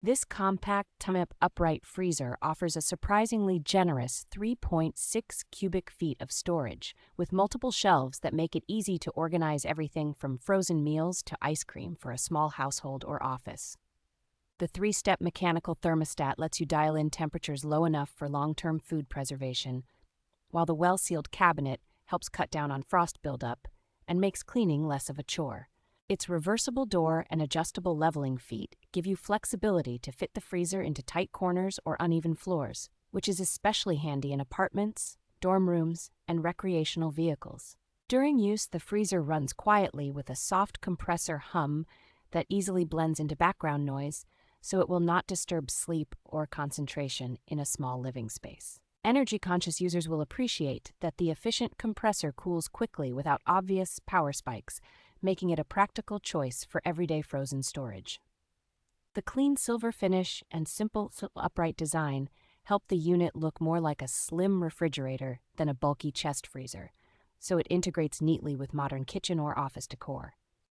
This compact Tymyp upright freezer offers a surprisingly generous 3.6 cubic feet of storage, with multiple shelves that make it easy to organize everything from frozen meals to ice cream for a small household or office. The three-step mechanical thermostat lets you dial in temperatures low enough for long-term food preservation, while the well-sealed cabinet helps cut down on frost buildup and makes cleaning less of a chore. Its reversible door and adjustable leveling feet give you flexibility to fit the freezer into tight corners or uneven floors, which is especially handy in apartments, dorm rooms, and recreational vehicles. During use, the freezer runs quietly with a soft compressor hum that easily blends into background noise, so it will not disturb sleep or concentration in a small living space. Energy-conscious users will appreciate that the efficient compressor cools quickly without obvious power spikes, making it a practical choice for everyday frozen storage. The clean silver finish and simple upright design help the unit look more like a slim refrigerator than a bulky chest freezer, so it integrates neatly with modern kitchen or office decor.